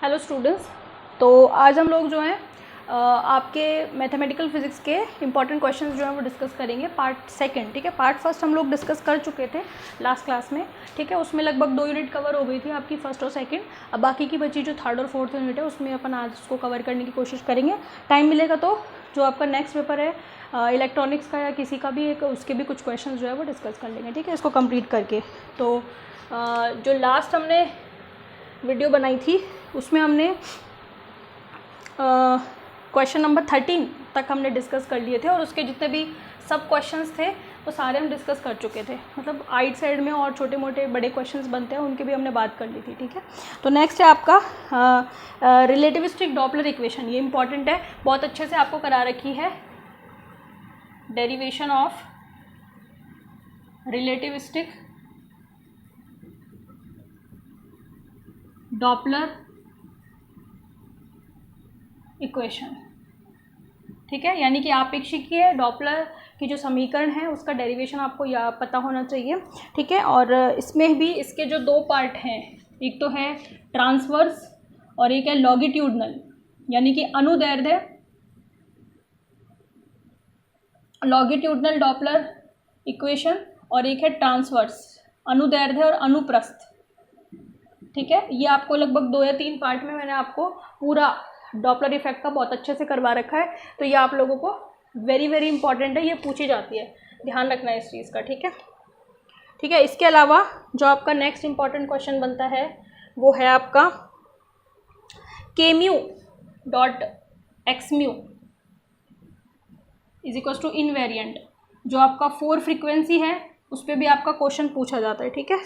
Hello students. तो आज हम लोग जो हैं आपके मैथमेटिकल फिजिक्स के इंपॉर्टेंट क्वेश्चंस जो हैं वो डिस्कस करेंगे पार्ट सेकंड। ठीक है, पार्ट फर्स्ट हम लोग डिस्कस कर चुके थे लास्ट क्लास में। ठीक है, उसमें लगभग 2 यूनिट कवर हो गई थी आपकी फर्स्ट और सेकंड। अब बाकी की बची जो थर्ड और फोर्थ यूनिट है उसमें अपन आज उसको कवर करने की कोशिश करेंगे। टाइम मिलेगा तो जो आपका नेक्स्ट पेपर है इलेक्ट्रॉनिक्स का या किसी का भी एक उसके भी कुछ क्वेश्चन जो है वो डिस्कस कर लेंगे। ठीक है, इसको कंप्लीट करके। तो जो लास्ट हमने वीडियो बनाई थी उसमें हमने क्वेश्चन नंबर 13 तक हमने डिस्कस कर लिए थे और उसके जितने भी सब क्वेश्चंस थे वो सारे हम डिस्कस कर चुके थे। मतलब आइट साइड में और छोटे मोटे बड़े क्वेश्चंस बनते हैं उनके भी हमने बात कर ली थी। ठीक है, तो नेक्स्ट है आपका रिलेटिविस्टिक डॉपलर इक्वेशन। ये इंपॉर्टेंट है, बहुत अच्छे से आपको करा रखी है। Derivation of relativistic Doppler equation. ठीक है, यानी कि आपेक्षिकीय डॉपलर की जो समीकरण है उसका डेरिवेशन आपको पता होना चाहिए। ठीक है, और इसमें भी इसके जो दो पार्ट हैं, एक तो है ट्रांसवर्स और एक है लॉन्गिट्यूडनल, यानी कि अनुदैर्ध्य लॉन्गिट्यूडनल डॉपलर इक्वेशन, और एक है ट्रांसवर्स अनुदैर्ध्य और अनुप्रस्थ। ठीक है, ये आपको लगभग 2 या 3 पार्ट में मैंने आपको पूरा डॉपलर इफेक्ट का बहुत अच्छे से करवा रखा है। तो ये आप लोगों को वेरी वेरी इंपॉर्टेंट है, ये पूछी जाती है, ध्यान रखना है इस चीज़ का। ठीक है, ठीक है। इसके अलावा जो आपका नेक्स्ट इंपॉर्टेंट क्वेश्चन बनता है वो है आपका के mu dot x mu is equal to invariant. जो आपका 4 फ्रीक्वेंसी है उस पर भी आपका क्वेश्चन पूछा जाता है। ठीक है,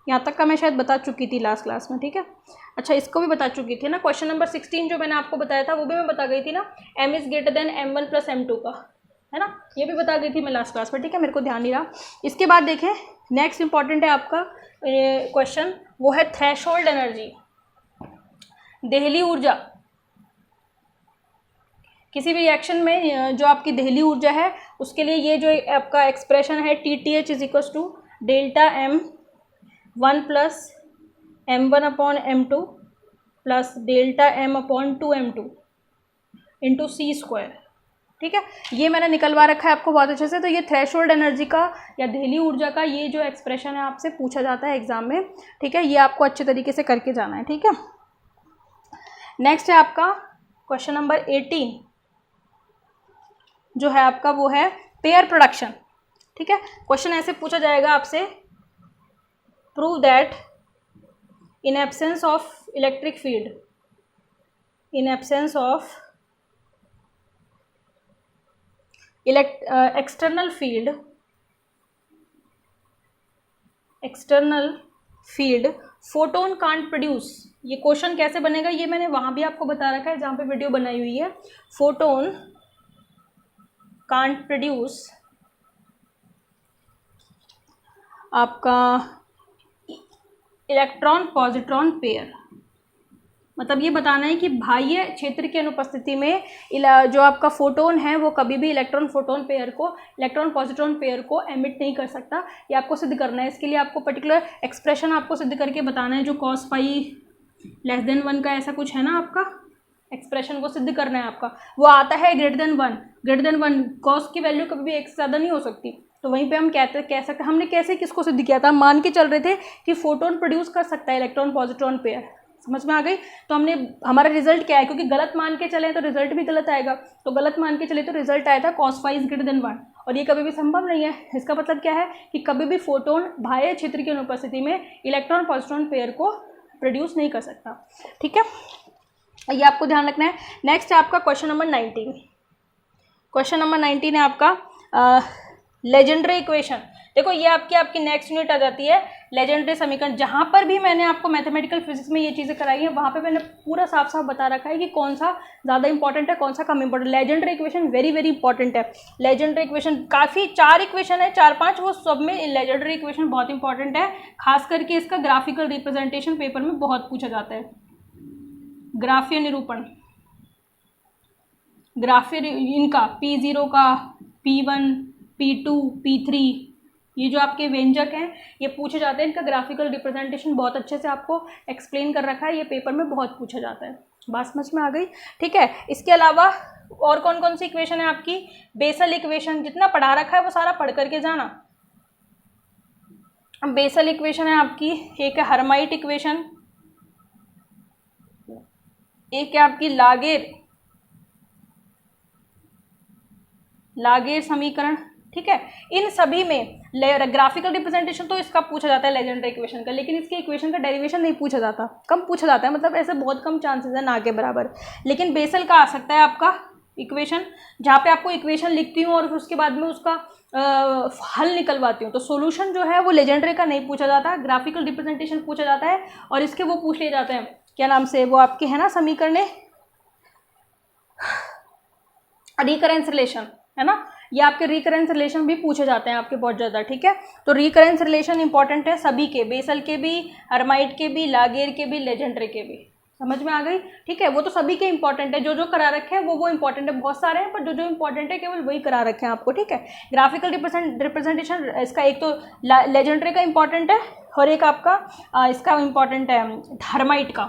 यहाँ तक का मैं शायद बता चुकी थी लास्ट क्लास में। ठीक है, अच्छा इसको भी बता चुकी थी ना। क्वेश्चन नंबर 16 जो मैंने आपको बताया था वो भी मैं बता गई थी ना, m is greater than m1 plus m2 का, है ना, ये भी बता गई थी मैं लास्ट क्लास में। ठीक है, मेरे को ध्यान नहीं रहा। इसके बाद देखें नेक्स्ट इंपॉर्टेंट है आपका क्वेश्चन, वो है थ्रेशोल्ड एनर्जी, देहली ऊर्जा। किसी भी रिएक्शन में जो आपकी देहली ऊर्जा है उसके लिए ये जो आपका एक्सप्रेशन है TTH is equal to delta m1 plus m1 upon m2 plus delta m upon 2m2 into C square. ठीक है, ये मैंने निकलवा रखा है आपको बहुत अच्छे से। तो ये थ्रेशोल्ड एनर्जी का या देहली ऊर्जा का ये जो एक्सप्रेशन है आपसे पूछा जाता है एग्जाम में। ठीक है, ये आपको अच्छे तरीके से करके जाना है। ठीक है, नेक्स्ट है आपका क्वेश्चन नंबर 18 जो है आपका वो है पेयर प्रोडक्शन। ठीक है, क्वेश्चन ऐसे पूछा जाएगा आपसे, prove that in absence of electric field, in absence of external field photon can't produce। ये क्वेश्चन कैसे बनेगा ये मैंने वहाँ भी आपको बता रखा है जहाँ पे वीडियो बनाई हुई है। फोटोन can't produce आपका इलेक्ट्रॉन पॉजिट्रॉन पेयर। मतलब ये बताना है कि बाह्य क्षेत्र की अनुपस्थिति में जो आपका फोटोन है वो कभी भी इलेक्ट्रॉन पॉजिट्रॉन पेयर को एमिट नहीं कर सकता। ये आपको सिद्ध करना है। इसके लिए आपको पर्टिकुलर एक्सप्रेशन आपको सिद्ध करके बताना है, जो cos पाई लेस देन 1 का ऐसा कुछ है ना, आपका एक्सप्रेशन को सिद्ध करना है आपका। वो आता है ग्रेटर देन 1 cos की वैल्यू कभी भी 1 से ज़्यादा नहीं हो सकती। तो वहीं पे हम कह सकते हैं, हमने कैसे किसको सिद्ध किया था, मान के चल रहे थे कि फोटोन प्रोड्यूस कर सकता है इलेक्ट्रॉन पॉजिट्रॉन पेयर। समझ में आ गई? तो हमारा रिजल्ट क्या है, क्योंकि गलत मान के चले तो रिजल्ट भी गलत आएगा। तो गलत मान के चले तो रिजल्ट आया था cos phi is greater than 1, और ये कभी भी संभव नहीं है। इसका मतलब क्या है कि कभी भी फोटोन बाह्य क्षेत्र की अनुपस्थिति में इलेक्ट्रॉन पॉजिट्रॉन पेयर को प्रोड्यूस नहीं कर सकता। ठीक है, ये आपको ध्यान रखना है। नेक्स्ट है आपका क्वेश्चन नंबर 19। क्वेश्चन नंबर 19 है आपका लेजेंडरी इक्वेशन। देखो ये आपकी नेक्स्ट यूनिट आ जाती है लेजेंडरी समीकरण। जहाँ पर भी मैंने आपको मैथमेटिकल फिजिक्स में ये चीज़ें कराई हैं वहाँ पे मैंने पूरा साफ साफ बता रखा है कि कौन सा ज़्यादा इंपॉर्टेंट है, कौन सा कम important. Legendary equation very very important है। लेजेंडरी इक्वेशन काफ़ी 4 इक्वेशन है, 4-5, वो सब में लेजेंडरी इक्वेशन बहुत इंपॉर्टेंट है। खास करके इसका ग्राफिकल रिप्रेजेंटेशन पेपर में बहुत पूछा जाता है। ग्राफीय निरूपण, ग्राफीय इनका P0 का P1 P2 P3 ये जो आपके व्यंजक हैं ये पूछे जाते हैं, इनका ग्राफिकल रिप्रेजेंटेशन बहुत अच्छे से आपको एक्सप्लेन कर रखा है, ये पेपर में बहुत पूछा जाता है। बात समझ में आ गई? ठीक है। इसके अलावा और कौन कौन सी इक्वेशन है आपकी? बेसल इक्वेशन, जितना पढ़ा रखा है वो सारा पढ़ करके जाना। बेसल इक्वेशन है आपकी, एक है हर्माइट इक्वेशन, एक है आपकी लागेर समीकरण। ठीक है। इन सभी में ग्राफिकल रिप्रेजेंटेशन तो इसका पूछा जाता है लेजेंड्रे इक्वेशन का, लेकिन इसके इक्वेशन का डेरिवेशन नहीं पूछा जाता, कम पूछा जाता है, मतलब ऐसे बहुत कम चांसेस है, ना के बराबर। लेकिन बेसल का आ सकता है आपका इक्वेशन, जहाँ पे आपको इक्वेशन लिखती हूँ और फिर उसके बाद में उसका हल निकलवाती हूँ। तो सॉल्यूशन जो है वो लेजेंड्रे का नहीं पूछा जाता, ग्राफिकल रिप्रेजेंटेशन पूछा जाता है, और इसके वो पूछ लिए जाते हैं, क्या नाम से, वो आपके है ना समीकरण, रिकरेंस रिलेशन, है ना, ये आपके रिकरेंस रिलेशन भी पूछे जाते हैं आपके बहुत ज़्यादा। ठीक है। तो रिकरेंस रिलेशन इंपॉर्टेंट है सभी के, बेसल के भी, हर्माइट के भी, लागेर के भी, लेजेंड्रे के भी। समझ में आ गई? ठीक है। वो तो सभी के इंपॉर्टेंट है, जो जो करा रखे हैं वो इंपॉर्टेंट है, बहुत सारे हैं पर जो जो इंपॉर्टेंट है केवल वही करा रखे हैं आपको। ठीक है। ग्राफिकल रिप्रेजेंटेशन इसका एक तो लेजेंड्रे का इंपॉर्टेंट है, और एक आपका इसका इंपॉर्टेंट है हर्माइट का।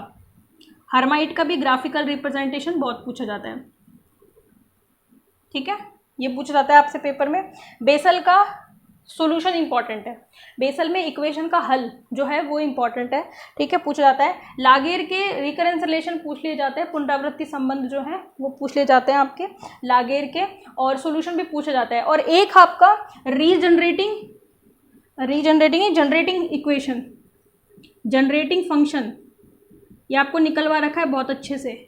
हर्माइट का भी ग्राफिकल रिप्रेजेंटेशन बहुत पूछा जाता है। ठीक है, ये पूछा जाता है आपसे पेपर में। बेसल का सॉल्यूशन इंपॉर्टेंट है, बेसल में इक्वेशन का हल जो है वो इंपॉर्टेंट है। ठीक है, पूछा जाता है। लागेर के रिकरेंस रिलेशन पूछ लिए जाते हैं, पुनरावृत्ति संबंध जो है वो पूछ लिए जाते हैं आपके लागेर के, और सॉल्यूशन भी पूछा जाता है। और एक आपका जनरेटिंग इक्वेशन, जनरेटिंग फंक्शन, ये आपको निकलवा रखा है बहुत अच्छे से।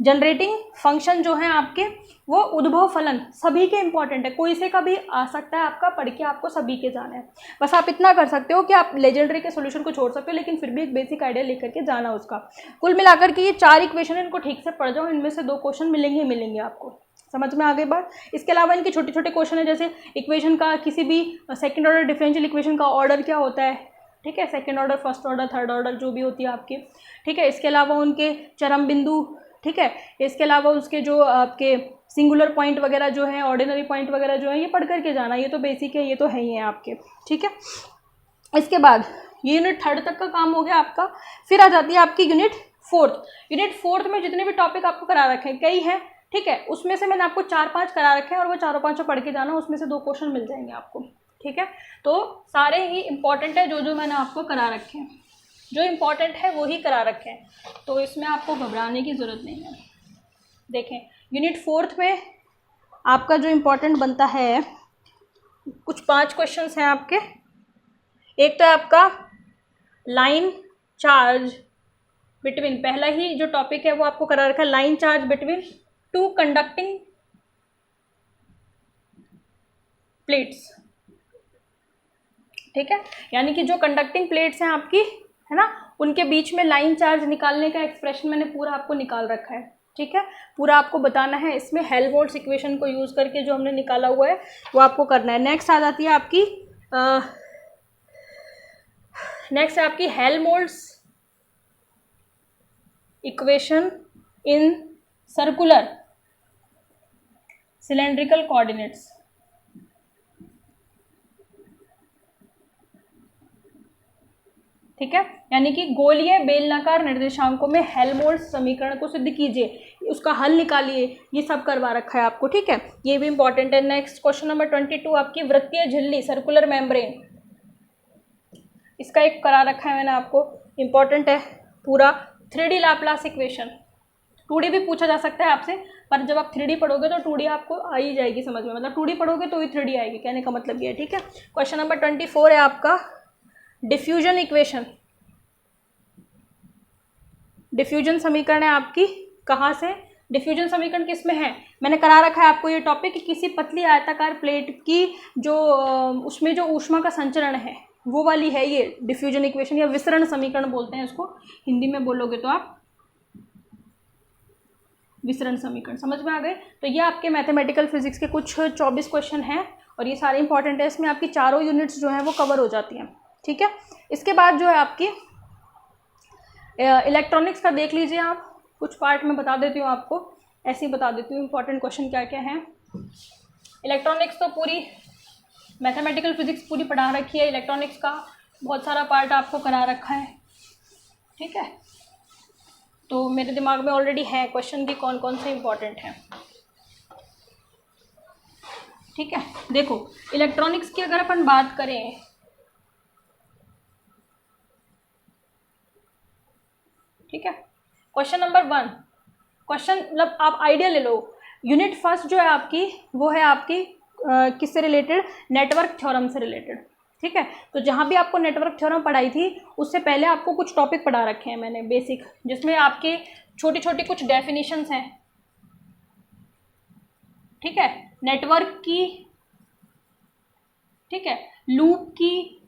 जनरेटिंग फंक्शन जो है आपके वो उद्भव फलन सभी के इंपॉर्टेंट है, कोई से का भी आ सकता है, आपका पढ़ के आपको सभी के जाना है। बस आप इतना कर सकते हो कि आप लेजेंड्री के सॉल्यूशन को छोड़ सकते हो, लेकिन फिर भी एक बेसिक आइडिया लेकर के जाना उसका। कुल मिलाकर के ये 4 इक्वेशन है, इनको ठीक से पढ़ जाओ, इनमें से 2 क्वेश्चन मिलेंगे आपको। समझ में आ गई बात? इसके अलावा इनके छोटे छोटे क्वेश्चन है, जैसे इक्वेशन का किसी भी सेकेंड ऑर्डर डिफरेंशियल इक्वेशन का ऑर्डर क्या होता है। ठीक है, second order, first order, third order जो भी होती है आपकी। ठीक है, इसके अलावा उनके चरम बिंदु। ठीक है, इसके अलावा उसके जो आपके सिंगुलर पॉइंट वगैरह जो है, ऑर्डिनरी पॉइंट वगैरह जो है, ये पढ़ करके जाना, ये तो बेसिक है, ये तो है ही है आपके। ठीक है, इसके बाद ये यूनिट 3 तक का काम हो गया आपका। फिर आ जाती है आपकी यूनिट 4। यूनिट 4 में जितने भी टॉपिक आपको करा रखे हैं, कई हैं। ठीक है, उसमें से मैंने आपको 4-5 करा रखे हैं, और वो 4-5 पढ़ के जाना, उसमें से 2 क्वेश्चन मिल जाएंगे आपको। ठीक है, तो सारे ही इंपॉर्टेंट है, जो जो मैंने आपको करा रखे हैं, जो इम्पॉर्टेंट है वो ही करा रखे हैं, तो इसमें आपको घबराने की ज़रूरत नहीं है। देखें, यूनिट 4 में आपका जो इम्पोर्टेंट बनता है, कुछ 5 क्वेश्चंस हैं आपके। एक तो आपका लाइन चार्ज बिटवीन, पहला ही जो टॉपिक है वो आपको करा रखा है, line charge between 2 conducting plates. ठीक है, यानी कि जो कंडक्टिंग प्लेट्स हैं आपकी, है ना, उनके बीच में लाइन चार्ज निकालने का एक्सप्रेशन मैंने पूरा आपको निकाल रखा है। ठीक है, पूरा आपको बताना है, इसमें हेल्महोल्ट्ज़ इक्वेशन को यूज़ करके जो हमने निकाला हुआ है वो आपको करना है। नेक्स्ट आ जाती है आपकी Helmholtz equation in circular cylindrical coordinates. ठीक है, यानी कि गोलीय बेलनाकार निर्देशांकों में हेल्महोल्ट्ज़ समीकरण को सिद्ध कीजिए, उसका हल निकालिए, ये सब करवा रखा है आपको। ठीक है, ये भी इंपॉर्टेंट है। नेक्स्ट क्वेश्चन नंबर 22 आपकी वृत्तीय झिल्ली, सर्कुलर मेम्ब्रेन, इसका एक करा रखा है मैंने आपको, इंपॉर्टेंट है पूरा। 3D लाप्लास इक्वेशन, 2D भी पूछा जा सकता है आपसे, पर जब आप 3D पढ़ोगे तो 2D आपको आ ही जाएगी समझ में, मतलब 2D पढ़ोगे तो ही 3D आएगी, कहने का मतलब ये है। ठीक है, क्वेश्चन नंबर 24 है आपका डिफ्यूजन इक्वेशन। डिफ्यूजन समीकरण है आपकी, कहाँ से, डिफ्यूजन समीकरण किस में है, मैंने करा रखा है आपको ये टॉपिक कि किसी पतली आयताकार प्लेट की जो उसमें जो ऊष्मा का संचरण है वो वाली है ये डिफ्यूजन इक्वेशन, या विसरण समीकरण बोलते हैं इसको, हिंदी में बोलोगे तो आप विसरण समीकरण। समझ में आ गए? तो ये आपके मैथमेटिकल फिजिक्स के कुछ 24 क्वेश्चन हैं, और ये सारे इंपॉर्टेंट है, इसमें आपकी चारों यूनिट्स जो हैं वो कवर हो जाती हैं। ठीक है, इसके बाद जो है आपकी इलेक्ट्रॉनिक्स का देख लीजिए आप, कुछ पार्ट में बता देती हूँ आपको, ऐसे ही बता देती हूँ इंपॉर्टेंट क्वेश्चन क्या क्या हैं। इलेक्ट्रॉनिक्स तो पूरी मैथमेटिकल फिजिक्स पूरी पढ़ा रखी है, इलेक्ट्रॉनिक्स का बहुत सारा पार्ट आपको करा रखा है, ठीक है। तो मेरे दिमाग में ऑलरेडी है क्वेश्चन की कौन कौन से इंपॉर्टेंट हैं, ठीक है। देखो इलेक्ट्रॉनिक्स की अगर अपन बात करें, ठीक है, क्वेश्चन नंबर 1, क्वेश्चन मतलब आप आइडिया ले लो, यूनिट फर्स्ट जो है आपकी वो है आपकी किससे रिलेटेड, नेटवर्क थ्योरम से रिलेटेड, ठीक है। तो जहाँ भी आपको नेटवर्क थ्योरम पढ़ाई थी उससे पहले आपको कुछ टॉपिक पढ़ा रखे हैं मैंने बेसिक, जिसमें आपके छोटी छोटी कुछ डेफिनेशंस हैं, ठीक है, नेटवर्क की, ठीक है, लूप की,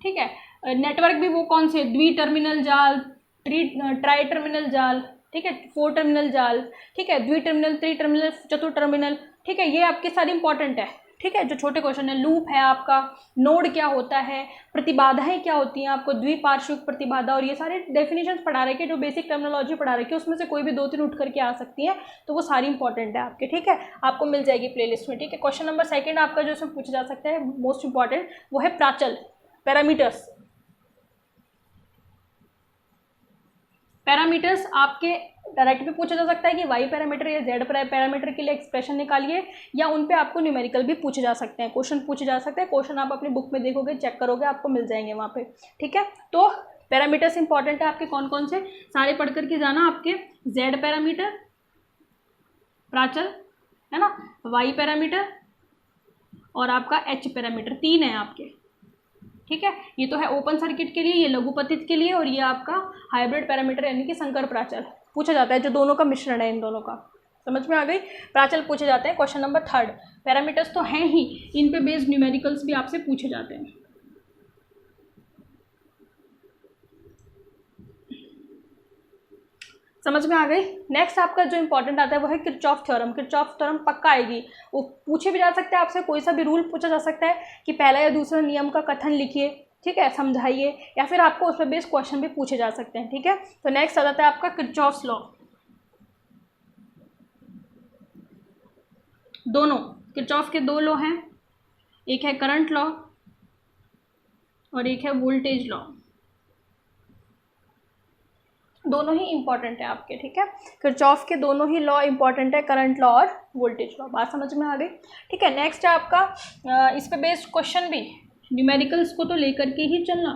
ठीक है। नेटवर्क भी वो कौन से, द्वि टर्मिनल जाल, ट्राई टर्मिनल जाल, ठीक है, 4 टर्मिनल जाल, ठीक है, द्वि टर्मिनल, त्रि टर्मिनल, चतुर टर्मिनल, ठीक है, ये आपके सारी इंपॉर्टेंट है, ठीक है, जो छोटे क्वेश्चन है। लूप है आपका, नोड क्या होता है, प्रतिबाधाएं क्या होती हैं, आपको द्विपार्श्विक प्रतिबाधा, और ये सारे डेफिनेशंस पढ़ा रखे, जो बेसिक टर्मिनोलॉजी पढ़ा रखी है, उसमें से कोई भी 2-3 उठ करके आ सकती हैं, तो वो सारी इंपॉर्टेंट है आपके, ठीक है, आपको मिल जाएगी प्लेलिस्ट में, ठीक है। क्वेश्चन नंबर 2 आपका जो इसमें पूछा जा सकता है मोस्ट इंपॉर्टेंट, वो है प्राचल, पैरामीटर्स। पैरामीटर्स आपके डायरेक्ट भी पूछा जा सकता है कि वाई पैरामीटर या जेड पैरामीटर के लिए एक्सप्रेशन निकालिए, या उन पे आपको न्यूमेरिकल भी पूछे जा सकते हैं, क्वेश्चन पूछे जा सकते हैं। क्वेश्चन आप अपनी बुक में देखोगे, चेक करोगे, आपको मिल जाएंगे वहाँ पे, ठीक है। तो पैरामीटर्स इंपॉर्टेंट है आपके, कौन कौन से सारे पढ़ करके जाना आपके, जेड पैरामीटर प्राचल है ना, वाई पैरामीटर और आपका एच पैरामीटर, 3 है आपके, ठीक है। ये तो है ओपन सर्किट के लिए, ये लघुपतित के लिए, और ये आपका हाइब्रिड पैरामीटर यानी कि संकर प्राचल पूछा जाता है, जो दोनों का मिश्रण है, इन दोनों का, समझ में आ गई। प्राचल पूछे जाते हैं। क्वेश्चन नंबर 3, पैरामीटर्स तो हैं ही, इन पे बेस्ड न्यूमेरिकल्स भी आपसे पूछे जाते हैं, समझ में आ गई। नेक्स्ट आपका जो इंपॉर्टेंट आता है वो है किरचॉफ थ्योरम। किरचॉफ थ्योरम पक्का आएगी, वो पूछे भी जा सकते हैं आपसे, कोई सा भी रूल पूछा जा सकता है कि पहला या दूसरा नियम का कथन लिखिए, ठीक है, समझाइए, या फिर आपको उस पर बेस्ड क्वेश्चन भी पूछे जा सकते हैं, ठीक है। तो नेक्स्ट आ जाता है आपका किरचॉफ्स लॉ। दोनों किरचॉफ के 2 लॉ हैं, एक है करंट लॉ और एक है वोल्टेज लॉ, दोनों ही इंपॉर्टेंट है आपके, ठीक है। किरचॉफ के दोनों ही लॉ इंपॉर्टेंट है, करंट लॉ और वोल्टेज लॉ, बात समझ में आ गई, ठीक है। नेक्स्ट है आपका इस पे बेस्ड क्वेश्चन भी, न्यूमेरिकल्स को तो लेकर के ही चलना।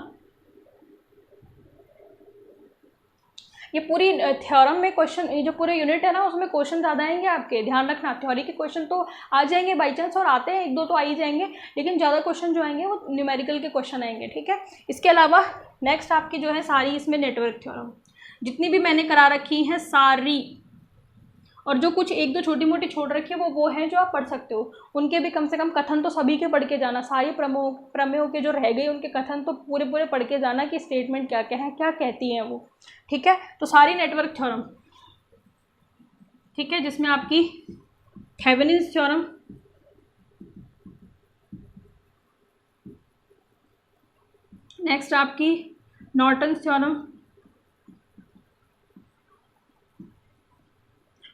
ये पूरी थ्योरम में क्वेश्चन, ये जो पूरे यूनिट है ना, उसमें क्वेश्चन ज़्यादा आएंगे आपके, ध्यान रखना। थ्योरी के क्वेश्चन तो आ जाएंगे बाई चांस, और आते हैं 1-2 तो आ ही जाएंगे, लेकिन ज़्यादा क्वेश्चन जो आएंगे वो न्यूमेरिकल के क्वेश्चन आएंगे, ठीक है। इसके अलावा नेक्स्ट आपकी जो है सारी इसमें नेटवर्क थ्योरम, जितनी भी मैंने करा रखी हैं सारी, और जो कुछ 1-2 छोटी मोटी छोड़ रखी है वो हैं जो आप पढ़ सकते हो, उनके भी कम से कम कथन तो सभी के पढ़ के जाना, सारी प्रमेयों के जो रह गए उनके कथन तो पूरे पूरे पढ़ के जाना कि स्टेटमेंट क्या क्या है, क्या कहती हैं वो, ठीक है। तो सारी नेटवर्क थ्योरम, ठीक है, जिसमें आपकी थेवेनिन्स थ्योरम, नेक्स्ट आपकी नॉर्टन्स थ्योरम,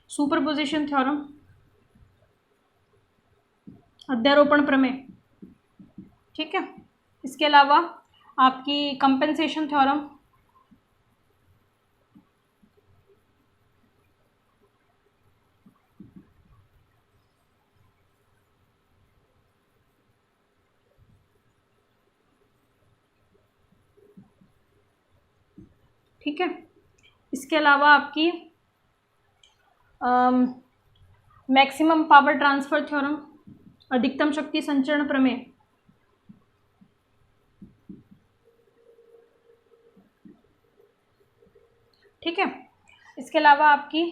सुपरपोजिशन थ्योरम, अध्यारोपण प्रमेय, ठीक है। इसके अलावा आपकी कंपेंसेशन थ्योरम, ठीक है। इसके अलावा आपकी मैक्सिमम पावर ट्रांसफर थ्योरम, अधिकतम शक्ति संचरण प्रमेय, ठीक है। इसके अलावा आपकी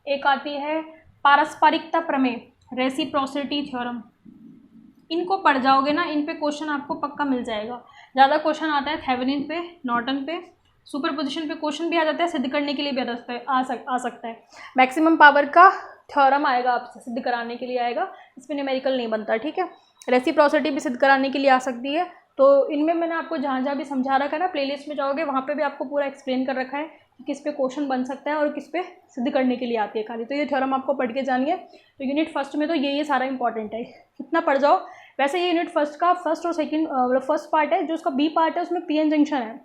एक आती है पारस्परिकता प्रमेय, रेसिप्रोसिटी थ्योरम। इनको पढ़ जाओगे ना, इन पे क्वेश्चन आपको पक्का मिल जाएगा। ज़्यादा क्वेश्चन आता है थेवेनिन पे, नॉर्टन पे, सुपरपोजिशन पे क्वेश्चन भी आ जाता है, सिद्ध करने के लिए भी आ सकता है। मैक्सिमम पावर का थ्योरम आएगा आपसे सिद्ध कराने के लिए आएगा, इसमें न्यूमेरिकल नहीं बनता, ठीक है। रेसिप्रोसिटी भी सिद्ध कराने के लिए आ सकती है। तो इनमें मैंने आपको जहाँ जहाँ भी समझा रखा है ना, प्लेलिस्ट में जाओगे वहाँ पे भी आपको पूरा एक्सप्लेन कर रखा है कि किस पे क्वेश्चन बन सकता है और किस पे सिद्ध करने के लिए आती है खाली। तो ये थ्योरम आपको पढ़ के जानिए। तो यूनिट फर्स्ट में तो ये सारा इंपॉर्टेंट है, कितना पढ़ जाओ, वैसे ये यूनिट फर्स्ट का फर्स्ट और सेकंड मतलब फर्स्ट पार्ट है, जो उसका बी पार्ट है उसमें पीएन जंक्शन है।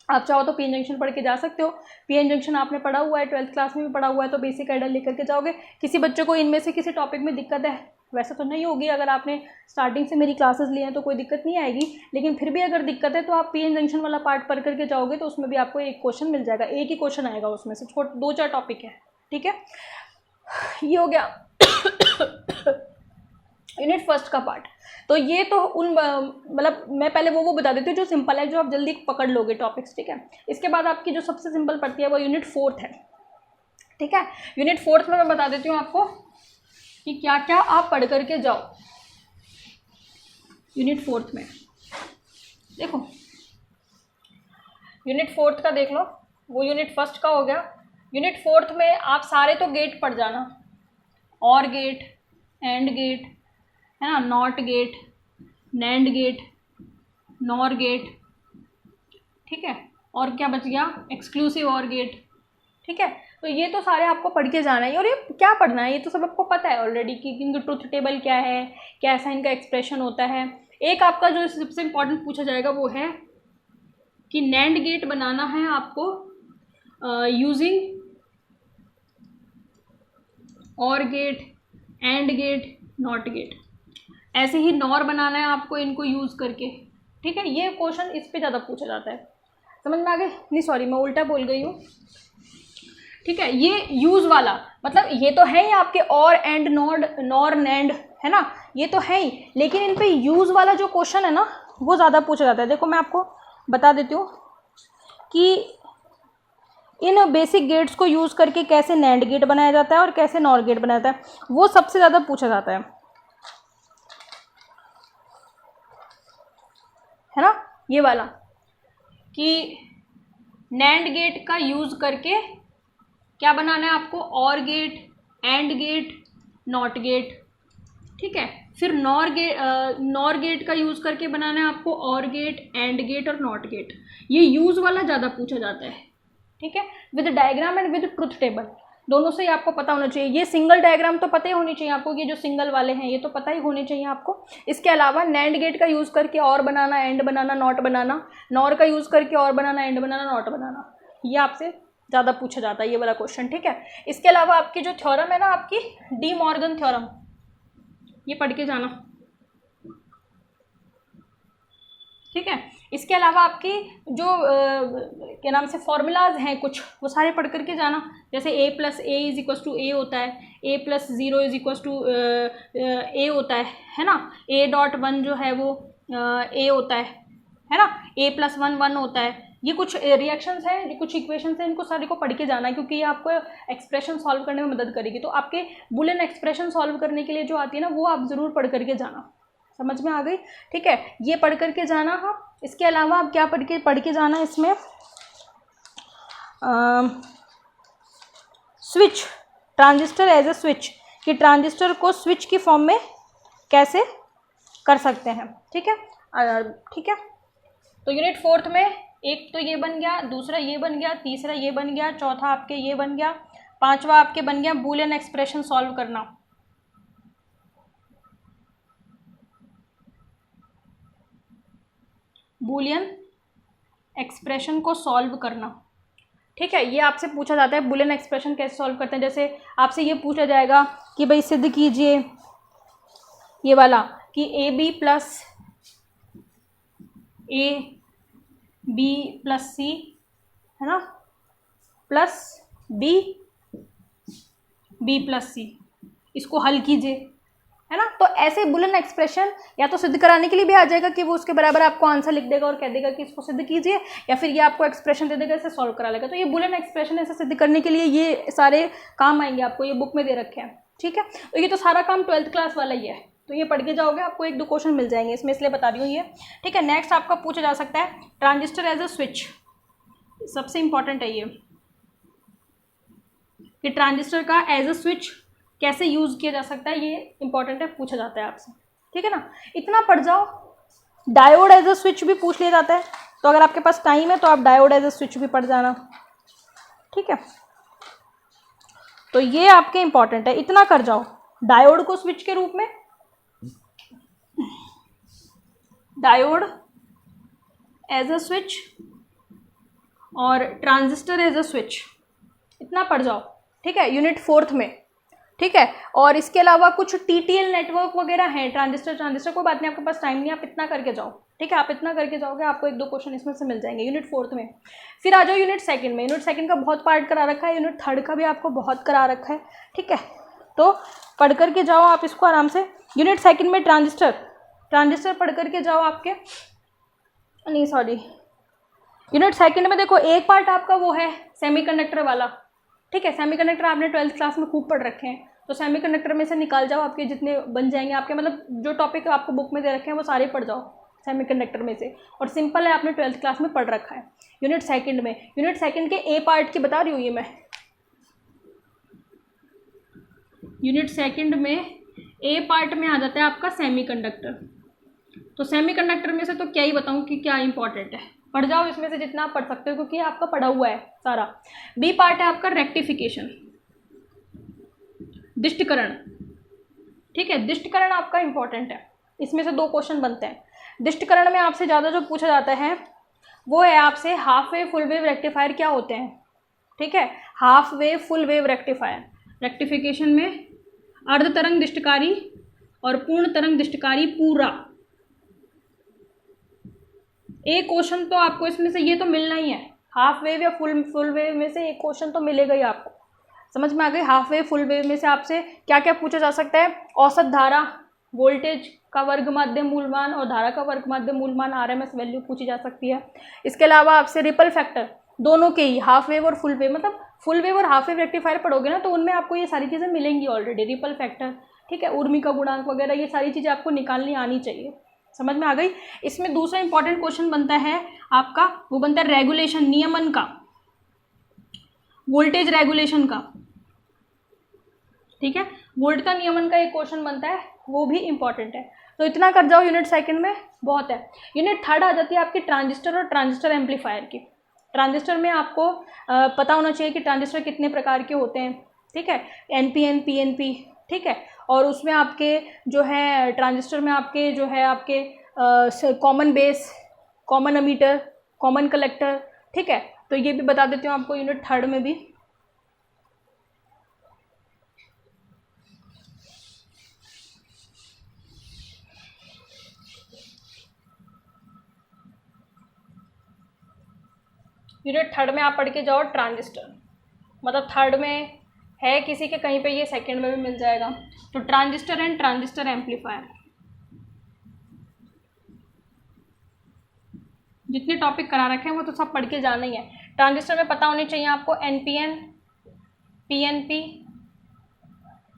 आप चाहो तो पीएन जंक्शन पढ़ के जा सकते हो। पीएन जंक्शन आपने पढ़ा हुआ है, 12th क्लास में भी पढ़ा हुआ है, तो बेसिक आइडिया लेकर के जाओगे। किसी बच्चे को इनमें से किसी टॉपिक में दिक्कत है, वैसे तो नहीं होगी, अगर आपने स्टार्टिंग से मेरी क्लासेस लिए हैं तो कोई दिक्कत नहीं आएगी, लेकिन फिर भी अगर दिक्कत है तो आप पीएन जंक्शन वाला पार्ट पढ़ करके जाओगे तो उसमें भी आपको एक क्वेश्चन मिल जाएगा, एक ही क्वेश्चन आएगा उसमें से, 2-4 टॉपिक है, ठीक है। ये हो गया यूनिट फर्स्ट का पार्ट। तो ये तो उन मतलब मैं पहले वो बता देती हूँ जो सिंपल है, जो आप जल्दी पकड़ लोगे टॉपिक्स, ठीक है। इसके बाद आपकी जो सबसे सिंपल पड़ती है वो यूनिट फोर्थ है, ठीक है। यूनिट फोर्थ में मैं बता देती हूँ आपको कि क्या क्या आप पढ़ करके जाओ यूनिट फोर्थ में। देखो यूनिट फोर्थ का देख लो, वो यूनिट फर्स्ट का हो गया। यूनिट फोर्थ में आप सारे तो गेट पढ़ जाना, और गेट, एंड गेट है ना, NOT gate, NAND gate, NOR gate, ठीक है। और क्या बच गया, एक्सक्लूसिव और गेट, ठीक है। तो ये तो सारे आपको पढ़ के जाना है, और ये क्या पढ़ना है, ये तो सब आपको पता है ऑलरेडी कि इनका ट्रुथ टेबल क्या है, कैसा इनका एक्सप्रेशन होता है। एक आपका जो सबसे इम्पोर्टेंट पूछा जाएगा वो है कि नैंड गेट बनाना है आपको using OR gate, AND gate, NOT gate. ऐसे ही नॉर बनाना है आपको इनको यूज़ करके, ठीक है। ये क्वेश्चन इस पे ज़्यादा पूछा जाता है, समझ में आ गए? नहीं सॉरी, मैं उल्टा बोल गई हूँ, ठीक है। ये यूज़ वाला मतलब ये तो है ही आपके और, एंड, नॉर, नैंड, है ना, ये तो है ही, लेकिन इन पे यूज़ वाला जो क्वेश्चन है ना वो ज़्यादा पूछा जाता है। देखो मैं आपको बता देती हूँ कि इन बेसिक गेट्स को यूज़ करके कैसे नैंड गेट बनाया जाता है और कैसे नॉर गेट बनाया जाता है, वो सबसे ज़्यादा पूछा जाता है ना, ये वाला कि नैंड गेट का यूज़ करके क्या बनाना है आपको, OR gate, AND gate, NOT gate, ठीक है। फिर नॉर गेट का यूज़ करके बनाना है आपको और गेट, एंड गेट और नॉट गेट। ये यूज़ वाला ज़्यादा पूछा जाता है, ठीक है, with diagram and with truth table, दोनों से ही आपको पता होना चाहिए। ये सिंगल डायग्राम तो पता ही होनी चाहिए आपको, ये जो सिंगल वाले हैं ये तो पता ही होने चाहिए आपको। इसके अलावा नैंड गेट का यूज़ करके और बनाना, एंड बनाना, नॉट बनाना, नॉर का यूज़ करके और बनाना, एंड बनाना, नॉट बनाना, ये आपसे ज़्यादा पूछा जाता है ये वाला क्वेश्चन, ठीक है। इसके अलावा आपकी जो थ्योरम है ना, आपकी डी मॉर्गन थ्योरम, ये पढ़ के जाना, ठीक है। इसके अलावा आपकी जो क्या नाम से फॉर्मूलाज हैं कुछ, वो सारे पढ़ करके जाना। जैसे a + a = a होता है, a + 0 = a होता है ना, a.1 जो है वो a होता है ना, a + 1 1 होता है। ये कुछ रिएक्शंस हैं, ये कुछ इक्वेशंस हैं, इनको सारे को पढ़ के जाना है, क्योंकि ये आपको एक्सप्रेशन सॉल्व करने में मदद करेगी। तो आपके बुलियन एक्सप्रेशन सॉल्व करने के लिए जो आती है ना, वो आप ज़रूर पढ़ करके जाना। समझ में आ गई, ठीक है, ये पढ़ करके जाना। हाँ, इसके अलावा आप क्या पढ़ के जाना इसमें, switch, transistor as a switch, कि ट्रांजिस्टर को स्विच की फॉर्म में कैसे कर सकते हैं, ठीक है, ठीक है। तो यूनिट फोर्थ में एक तो ये बन गया, दूसरा ये बन गया, तीसरा ये बन गया, चौथा आपके ये बन गया, पांचवा आपके बन गया बूलियन एक्सप्रेशन सॉल्व करना। बूलियन एक्सप्रेशन को सॉल्व करना, ठीक है। ये आपसे पूछा जाता है बूलियन एक्सप्रेशन कैसे सॉल्व करते हैं। जैसे आपसे ये पूछा जाएगा कि भाई सिद्ध कीजिए ये वाला कि AB + A B + C है ना, प्लस B + C, इसको हल कीजिए, है ना। तो ऐसे बुलियन एक्सप्रेशन या तो सिद्ध कराने के लिए भी आ जाएगा कि वो उसके बराबर आपको आंसर लिख देगा और कह देगा कि इसको सिद्ध कीजिए, या फिर ये आपको एक्सप्रेशन दे देगा, इसे सॉल्व करा लेगा। तो ये बुलियन एक्सप्रेशन ऐसे सिद्ध करने के लिए ये सारे काम आएंगे, आपको ये बुक में दे रखे हैं, ठीक है। तो ये तो सारा काम 12th क्लास वाला ही है, तो ये पढ़ के जाओगे आपको 1-2 क्वेश्चन मिल जाएंगे इसमें, इसलिए बता रही हूँ ये, ठीक है। नेक्स्ट आपका पूछा जा सकता है ट्रांजिस्टर एज ए स्विच, सबसे इंपॉर्टेंट है ये कि ट्रांजिस्टर का एज ए स्विच कैसे यूज़ किया जा सकता है, ये इंपॉर्टेंट है, पूछा जाता है आपसे, ठीक है ना। इतना पढ़ जाओ। डायोड एज ए स्विच भी पूछ लिया जाता है, तो अगर आपके पास टाइम है तो आप डायोड एज ए स्विच भी पढ़ जाना, ठीक है। तो ये आपके इंपॉर्टेंट है, इतना कर जाओ। डायोड को स्विच के रूप में डायोड एज अ स्विच और ट्रांजिस्टर एज अ स्विच, इतना पढ़ जाओ, ठीक है, यूनिट 4th में, ठीक है। और इसके अलावा कुछ TTL नेटवर्क वगैरह हैं, ट्रांजिस्टर कोई बात नहीं, आपके पास टाइम नहीं, आप इतना करके जाओ, ठीक है, आप इतना करके जाओगे, आपको 1-2 क्वेश्चन इसमें से मिल जाएंगे यूनिट 4th में। फिर आ जाओ यूनिट 2nd में, यूनिट 2nd का बहुत पार्ट करा रखा है, यूनिट 3rd का भी आपको बहुत करा रखा है, ठीक है, तो पढ़ करके जाओ आप इसको आराम से। यूनिट 2nd में ट्रांजिस्टर पढ़ करके जाओ आपके, नहीं सॉरी, यूनिट 2nd में देखो एक पार्ट आपका वो है सेमीकंडक्टर वाला, ठीक है, सेमीकंडक्टर आपने 12th क्लास में खूब पढ़ रखे हैं, तो सेमीकंडक्टर में से निकाल जाओ, आपके जितने बन जाएंगे, आपके मतलब जो टॉपिक आपको बुक में दे रखे हैं वो सारे पढ़ जाओ सेमीकंडक्टर में से, और सिंपल है, आपने 12th क्लास में पढ़ रखा है। यूनिट 2nd में, यूनिट 2nd के ए पार्ट की बता रही हूँ ये मैं, यूनिट 2nd में ए पार्ट में आ जाता है आपका सेमीकंडक्टर। तो सेमीकंडक्टर में से तो क्या ही बताऊँ कि क्या इंपॉर्टेंट है, पढ़ जाओ इसमें से जितना आप पढ़ सकते हो, क्योंकि आपका पढ़ा हुआ है सारा। बी पार्ट है आपका रेक्टिफिकेशन, दिष्टकरण, ठीक है, दिष्टकरण आपका इंपॉर्टेंट है, इसमें से 2 क्वेश्चन बनते हैं। दिष्टकरण में आपसे ज़्यादा जो पूछा जाता है वो है आपसे half wave full wave rectifier क्या होते हैं, ठीक है, half wave full wave rectifier. Rectification में अर्ध तरंग दिष्टकारी और पूर्ण तरंग दिष्टकारी पूरा, एक क्वेश्चन तो आपको इसमें से ये तो मिलना ही है, हाफ वेव या फुल वेव में से एक क्वेश्चन तो मिलेगा ही आपको, समझ में आ गई। हाफ वेव फुल वेव में से आपसे क्या क्या पूछा जा सकता है, औसत धारा, वोल्टेज का वर्ग माध्य मूलमान और धारा का वर्ग माध्य मूलमान RMS वैल्यू पूछी जा सकती है। इसके अलावा आपसे रिपल फैक्टर, दोनों के ही, हाफ वेव और फुल वेव, मतलब फुल वेव और हाफ वेव रेक्टिफायर पढ़ोगे ना तो उनमें आपको ये सारी चीज़ें मिलेंगी ऑलरेडी, रिपल फैक्टर, ठीक है, उर्मी का गुणांक वगैरह, ये सारी चीज़ें आपको निकालनी आनी चाहिए, समझ में आ गई। इसमें दूसरा इंपॉर्टेंट क्वेश्चन बनता है आपका, वो बनता है रेगुलेशन, नियमन का, वोल्टेज रेगुलेशन का, ठीक है, वोल्ट का नियमन का एक क्वेश्चन बनता है, वो भी इंपॉर्टेंट है। तो इतना कर जाओ यूनिट 2nd में, बहुत है। यूनिट 3rd आ जाती है आपकी ट्रांजिस्टर और ट्रांजिस्टर एम्पलीफायर की। ट्रांजिस्टर में आपको पता होना चाहिए कि ट्रांजिस्टर कितने प्रकार के होते हैं, ठीक है, NPN PNP, ठीक है, और उसमें आपके जो है ट्रांजिस्टर में आपके जो है आपके common base, common ammeter, common collector, ठीक है, तो ये भी बता देती हूँ आपको यूनिट 3rd में भी। यूनिट 3rd में आप पढ़ के जाओ ट्रांजिस्टर, मतलब 3rd में है किसी के कहीं पे, ये 2nd में भी मिल जाएगा। तो ट्रांजिस्टर एंड ट्रांजिस्टर एम्पलीफायर, जितने टॉपिक करा रखे हैं वो तो सब पढ़ के जाना ही है। ट्रांजिस्टर में पता होनी चाहिए आपको NPN PNP,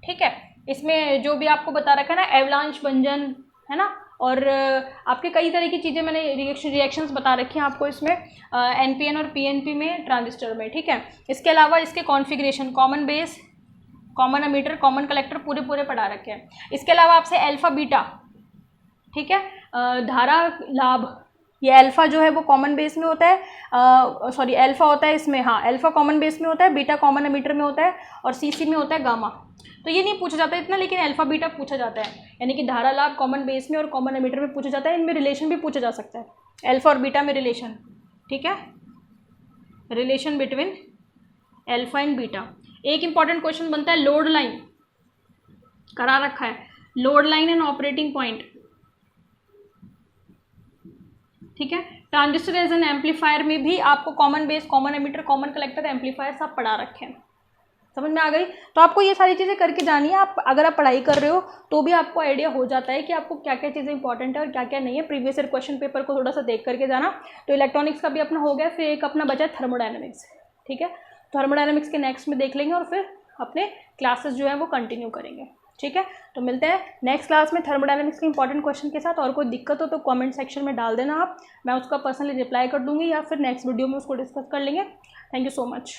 ठीक है, इसमें जो भी आपको बता रखा है ना, एवलांच भंजन, है ना, और आपके कई तरह की चीज़ें मैंने रिएक्शंस बता रखी हैं आपको इसमें NPN और PNP में, ट्रांजिस्टर में, ठीक है। इसके अलावा इसके configuration, common base, common ammeter, common collector पूरे पढ़ा रखे हैं। इसके अलावा आपसे अल्फ़ा बीटा, ठीक है, धारा लाभ, ये अल्फ़ा जो है वो कॉमन बेस में होता है, सॉरी अल्फ़ा होता है इसमें, हाँ अल्फ़ा कॉमन बेस में होता है, बीटा कॉमन एमीटर में होता है, और CC में होता है गामा। तो ये नहीं पूछा जाता इतना, लेकिन अल्फ़ा बीटा पूछा जाता है, यानी कि धारा लाभ कॉमन बेस में और कॉमन एमीटर में पूछा जाता है। इनमें रिलेशन भी पूछा जा सकता है, अल्फ़ा और बीटा में रिलेशन, ठीक है, relation between alpha and beta. एक इंपॉर्टेंट क्वेश्चन बनता है लोड लाइन, करा रखा है, load line and operating point, ठीक है। ट्रांजिस्टर एज एन एम्पलीफायर में भी आपको common base, common ammeter, common collector, amplifier सब पढ़ा रखे हैं, समझ में आ गई। तो आपको ये सारी चीज़ें करके जानी है। आप अगर आप पढ़ाई कर रहे हो तो भी आपको आइडिया हो जाता है कि आपको क्या क्या चीज़ें इंपॉर्टेंट है और क्या क्या नहीं है। प्रीवियस ईयर क्वेश्चन पेपर को थोड़ा सा देख करके जाना। तो इलेक्ट्रॉनिक्स का भी अपना हो गया, फिर एक अपना बचा है थर्मोडायनेमिक्स, ठीक है। थर्मोडायनेमिक्स के नेक्स्ट में देख लेंगे और फिर अपने क्लासेस जो है वो कंटिन्यू करेंगे, ठीक है। तो मिलते हैं नेक्स्ट क्लास में थर्मोडायनेमिक्स के इंपॉर्टेंट क्वेश्चन के साथ। और कोई दिक्कत हो तो कमेंट सेक्शन में डाल देना आप, मैं उसका पर्सनली रिप्लाई कर दूंगी या फिर नेक्स्ट वीडियो में उसको डिस्कस कर लेंगे। Thank you so much.